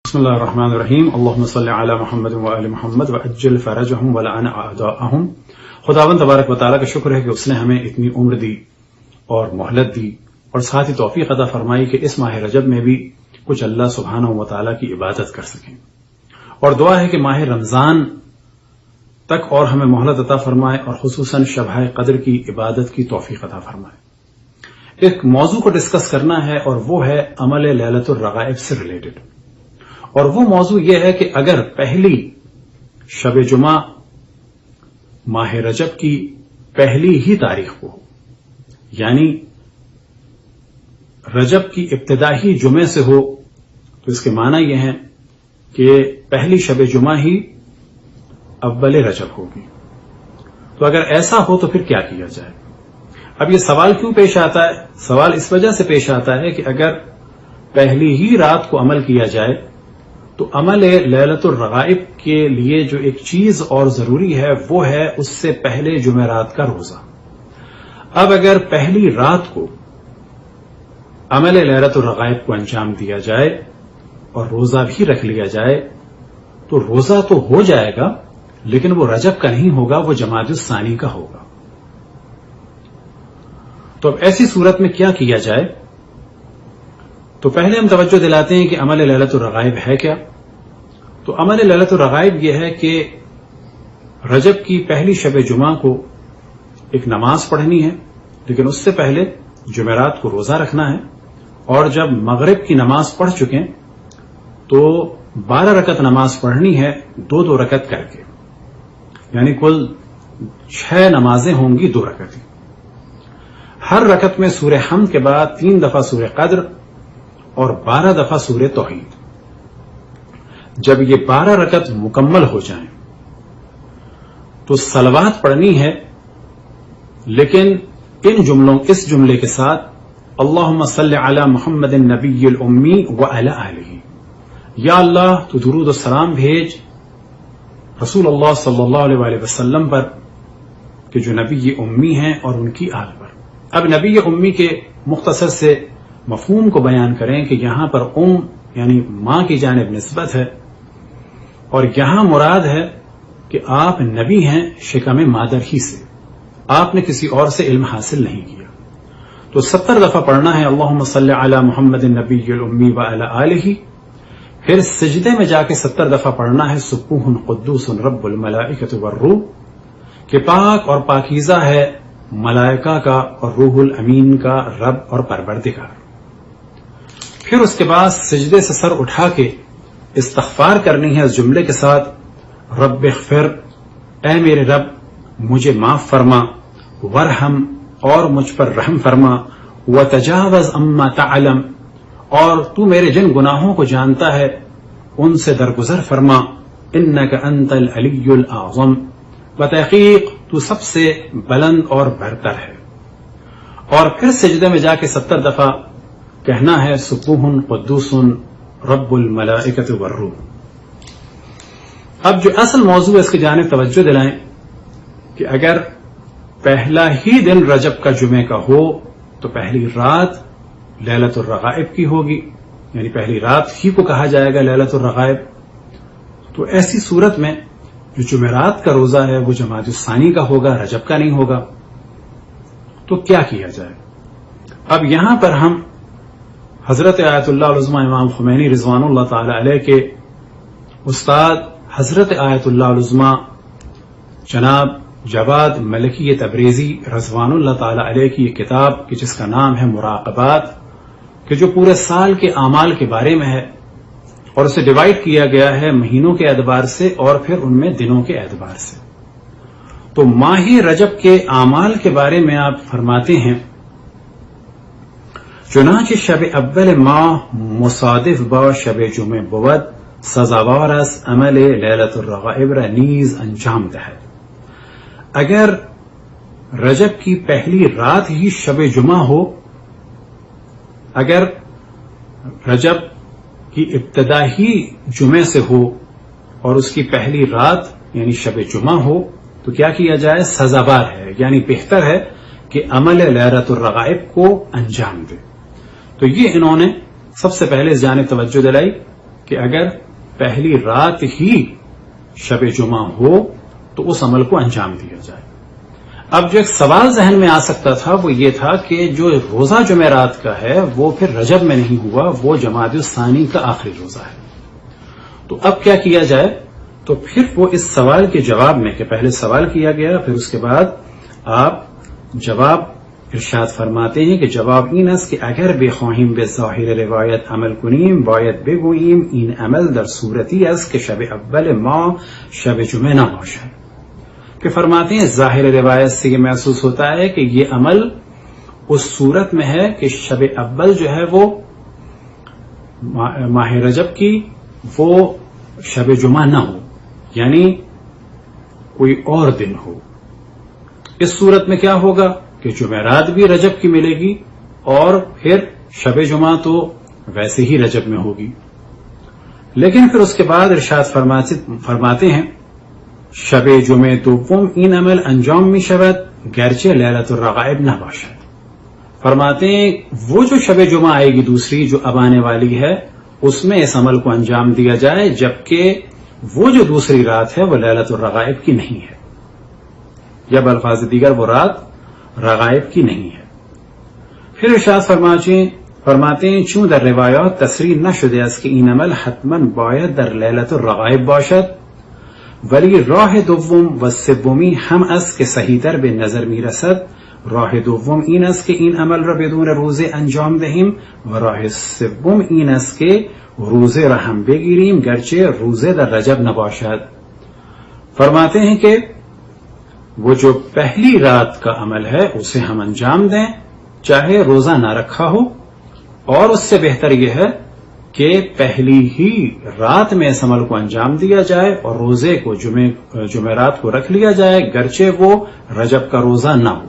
بسم اللہ الرحمن الرحیم اللہم صلی علی محمد وآل محمد وعجل فرجہم ولعن اعداءہم۔ خداوند تبارک و تعالیٰ کا شکر ہے کہ اس نے ہمیں اتنی عمر دی اور مہلت دی اور ساتھ ہی توفیق عطا فرمائی کہ اس ماہ رجب میں بھی کچھ اللہ سبحانہ و تعالیٰ کی عبادت کر سکیں، اور دعا ہے کہ ماہ رمضان تک اور ہمیں مہلت عطا فرمائے اور خصوصاً شبہ قدر کی عبادت کی توفیق عطا فرمائے۔ ایک موضوع کو ڈسکس کرنا ہے اور وہ ہے عمل لیلۃ الرغائب سے ریلیٹڈ، اور وہ موضوع یہ ہے کہ اگر پہلی شب جمعہ ماہ رجب کی پہلی ہی تاریخ کو، یعنی رجب کی ابتدائی جمعے سے ہو، تو اس کے معنی یہ ہیں کہ پہلی شب جمعہ ہی اول رجب ہوگی۔ تو اگر ایسا ہو تو پھر کیا کیا جائے؟ اب یہ سوال کیوں پیش آتا ہے؟ سوال اس وجہ سے پیش آتا ہے کہ اگر پہلی ہی رات کو عمل کیا جائے تو عمل لیلۃ الرغائب کے لیے جو ایک چیز اور ضروری ہے وہ ہے اس سے پہلے جمعرات کا روزہ۔ اب اگر پہلی رات کو عمل لیلۃ الرغائب کو انجام دیا جائے اور روزہ بھی رکھ لیا جائے تو روزہ تو ہو جائے گا، لیکن وہ رجب کا نہیں ہوگا، وہ جمادی الثانی کا ہوگا۔ تو اب ایسی صورت میں کیا کیا جائے؟ تو پہلے ہم توجہ دلاتے ہیں کہ عمل لیلۃ الرغائب ہے کیا۔ تو عمل لیلۃ الرغائب یہ ہے کہ رجب کی پہلی شب جمعہ کو ایک نماز پڑھنی ہے، لیکن اس سے پہلے جمعرات کو روزہ رکھنا ہے، اور جب مغرب کی نماز پڑھ چکیں تو 12 رکعت نماز پڑھنی ہے، 2 رکعت کر کے، یعنی کل 6 نمازیں ہوں گی 2 رکعتیں۔ ہر رکعت میں سورہ حمد کے بعد 3 دفعہ سورہ قدر اور 12 دفعہ سورہ توحید۔ جب یہ 12 رکعت مکمل ہو جائیں تو صلوات پڑھنی ہے، لیکن اس جملے کے ساتھ اللہم صلی علی محمد النبی الامی وعلی آلہ، یا اللہ تو درود و سلام بھیج رسول اللہ صلی اللہ علیہ وآلہ وسلم پر کہ جو نبی امی ہیں اور ان کی آل پر۔ اب نبی امی کے مختصر سے مفہوم کو بیان کریں کہ یہاں پر یعنی ماں کی جانب نسبت ہے، اور یہاں مراد ہے کہ آپ نبی ہیں شکم مادر ہی سے، آپ نے کسی اور سے علم حاصل نہیں کیا۔ تو 70 دفعہ پڑھنا ہے اللہم صلی علی محمد النبی الامی وعلی آلہ، پھر سجدے میں جا کے 70 دفعہ پڑھنا ہے سبوح قدوس رب الملائکۃ والروح، کہ پاک اور پاکیزہ ہے ملائکہ کا اور روح الامین کا رب اور پروردگار۔ پھر اس کے بعد سجدے سے سر اٹھا کے استغفار کرنی ہے اس جملے کے ساتھ رب اغفر، اے میرے رب مجھے معاف فرما، ورحم اور مجھ پر رحم فرما، وتجاوز عما تعلم اور تو میرے جن گناہوں کو جانتا ہے ان سے درگزر فرما، انک انت العلی الاعظم، بتحقیق تو سب سے بلند اور برتر ہے۔ اور پھر سجدے میں جا کے 70 دفعہ کہنا ہے سبوح قدوس رب الملائکۃ والروح۔ اب جو اصل موضوع ہے اس کی جانب توجہ دلائیں کہ اگر پہلا ہی دن رجب کا جمعے کا ہو تو پہلی رات لیلۃ الرغائب کی ہوگی، یعنی پہلی رات ہی کو کہا جائے گا لیلۃ الرغائب۔ تو ایسی صورت میں جو جمعرات کا روزہ ہے وہ جمادی الثانی کا ہوگا، رجب کا نہیں ہوگا۔ تو کیا کیا جائے؟ اب یہاں پر ہم حضرت آیت اللہ العظمہ امام خمینی رضوان اللہ تعالی علیہ کے استاد حضرت آیت اللہ العظمہ جناب جواد ملکی تبریزی رضوان اللہ تعالی علیہ کی یہ کتاب کہ جس کا نام ہے مراقبات، کہ جو پورے سال کے اعمال کے بارے میں ہے، اور اسے ڈیوائڈ کیا گیا ہے مہینوں کے اعتبار سے اور پھر ان میں دنوں کے اعتبار سے۔ تو ماہ رجب کے اعمال کے بارے میں آپ فرماتے ہیں چنانچہ شب اول ماہ مصادف با شب جمعہ بود سزاوار از عمل لیلۃ الرغائب را نیز انجام دہد۔ اگر رجب کی پہلی رات ہی شب جمعہ ہو، اگر رجب کی ابتدا ہی جمعے سے ہو اور اس کی پہلی رات یعنی شب جمعہ ہو تو کیا کیا جائے؟ سزاوار ہے، یعنی بہتر ہے کہ عمل لیلۃ الرغائب کو انجام دے۔ تو یہ انہوں نے سب سے پہلے اس جانب توجہ دلائی کہ اگر پہلی رات ہی شب جمعہ ہو تو اس عمل کو انجام دیا جائے. اب جو ایک سوال ذہن میں آ سکتا تھا وہ یہ تھا کہ جو روزہ جمعرات کا ہے وہ پھر رجب میں نہیں ہوا، وہ جمادی الثانی کا آخری روزہ ہے. تو اب کیا کیا جائے؟ تو پھر وہ اس سوال کے جواب میں کہ پہلے سوال کیا گیا، پھر اس کے بعد آپ جواب ارشاد فرماتے ہیں کہ جواب این است که اگر بخواهیم به ظاهر روایت عمل کنیم باید بگوییم این عمل در صورتی است که شب اول ما شب جمعه نباشد. کہ فرماتے ہیں ظاہر روایت سے یہ محسوس ہوتا ہے کہ یہ عمل اس صورت میں ہے کہ شب اول جو ہے وہ ماہ رجب کی وہ شب جمعہ نہ ہو، یعنی کوئی اور دن ہو. اس صورت میں کیا ہوگا کہ جمعرات بھی رجب کی ملے گی اور پھر شب جمعہ تو ویسے ہی رجب میں ہوگی. لیکن پھر اس کے بعد ارشاد فرماتے ہیں شب جمعه دوم این عمل انجام می شود گرچه لیلت الرغائب نہ باشد. فرماتے ہیں وہ جو شب جمعہ آئے گی دوسری جو اب آنے والی ہے اس میں اس عمل کو انجام دیا جائے، جبکہ وہ جو دوسری رات ہے وہ لیلت الرغائب کی نہیں ہے، یا بالفاظ دیگر وہ رات رغائب کی نہیں ہے. پھر ارشاد فرماتے ہیں چون در روایات تصریح نشده است که این عمل حتما باید در لیلت الرغائب باشد، ولی راه دوم و سومی هم است که صحیح‌تر به نظر می‌رسد. راه دوم این است که این عمل را بدون روزه انجام دهیم و راه سوم این است که روزه را هم بگیریم گرچه روزه در رجب نباشد. فرماتے ہیں کہ وہ جو پہلی رات کا عمل ہے اسے ہم انجام دیں چاہے روزہ نہ رکھا ہو، اور اس سے بہتر یہ ہے کہ پہلی ہی رات میں اس عمل کو انجام دیا جائے اور روزے کو جمعرات کو رکھ لیا جائے گرچہ وہ رجب کا روزہ نہ ہو.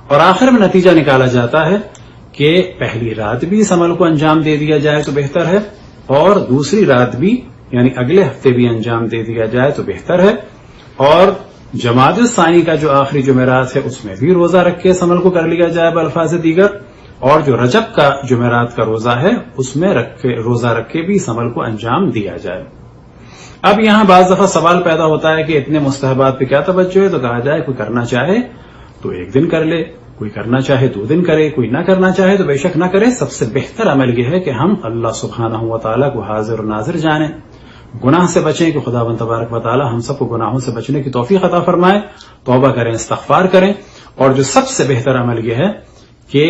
اور آخر میں نتیجہ نکالا جاتا ہے کہ پہلی رات بھی اس عمل کو انجام دے دیا جائے تو بہتر ہے، اور دوسری رات بھی یعنی اگلے ہفتے بھی انجام دے دیا جائے تو بہتر ہے، اور جمادی الثانی کا جو آخری جمعرات ہے اس میں بھی روزہ رکھ کے اس عمل کو کر لیا جائے بالفاظ دیگر، اور جو رجب کا جمعرات کا روزہ ہے اس میں روزہ رکھ کے بھی اس عمل کو انجام دیا جائے. اب یہاں بعض دفعہ سوال پیدا ہوتا ہے کہ اتنے مستحبات پہ کیا توجہ ہے؟ تو کہا جائے کوئی کرنا چاہے تو ایک دن کر لے، کوئی کرنا چاہے 2 دن کرے، کوئی نہ کرنا چاہے تو بے شک نہ کرے. سب سے بہتر عمل یہ ہے کہ ہم اللہ سبحانہ و تعالیٰ کو حاضر و ناظر جانیں، گناہ سے بچیں کہ خداوند تبارک و تعالیٰ ہم سب کو گناہوں سے بچنے کی توفیق عطا فرمائے، توبہ کریں، استغفار کریں. اور جو سب سے بہتر عمل یہ ہے کہ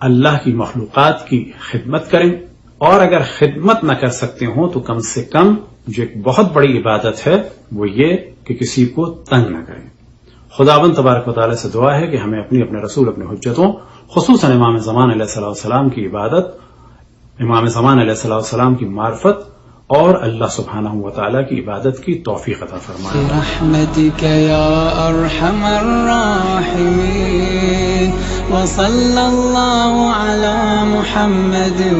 اللہ کی مخلوقات کی خدمت کریں، اور اگر خدمت نہ کر سکتے ہوں تو کم سے کم جو ایک بہت بڑی عبادت ہے وہ یہ کہ کسی کو تنگ نہ کریں. خداوند تبارک و تعالیٰ سے دعا ہے کہ ہمیں اپنے رسول اپنے حجتوں خصوصاً امام زمان علیہ السلام کی عبادت، امام زمان علیہ السلام کی معرفت اور اللہ سبحانہ و تعالیٰ کی عبادت کی توفیق عطا فرمائے. برحمتک یا ارحم الراحمین وصلی اللہ علی محمد و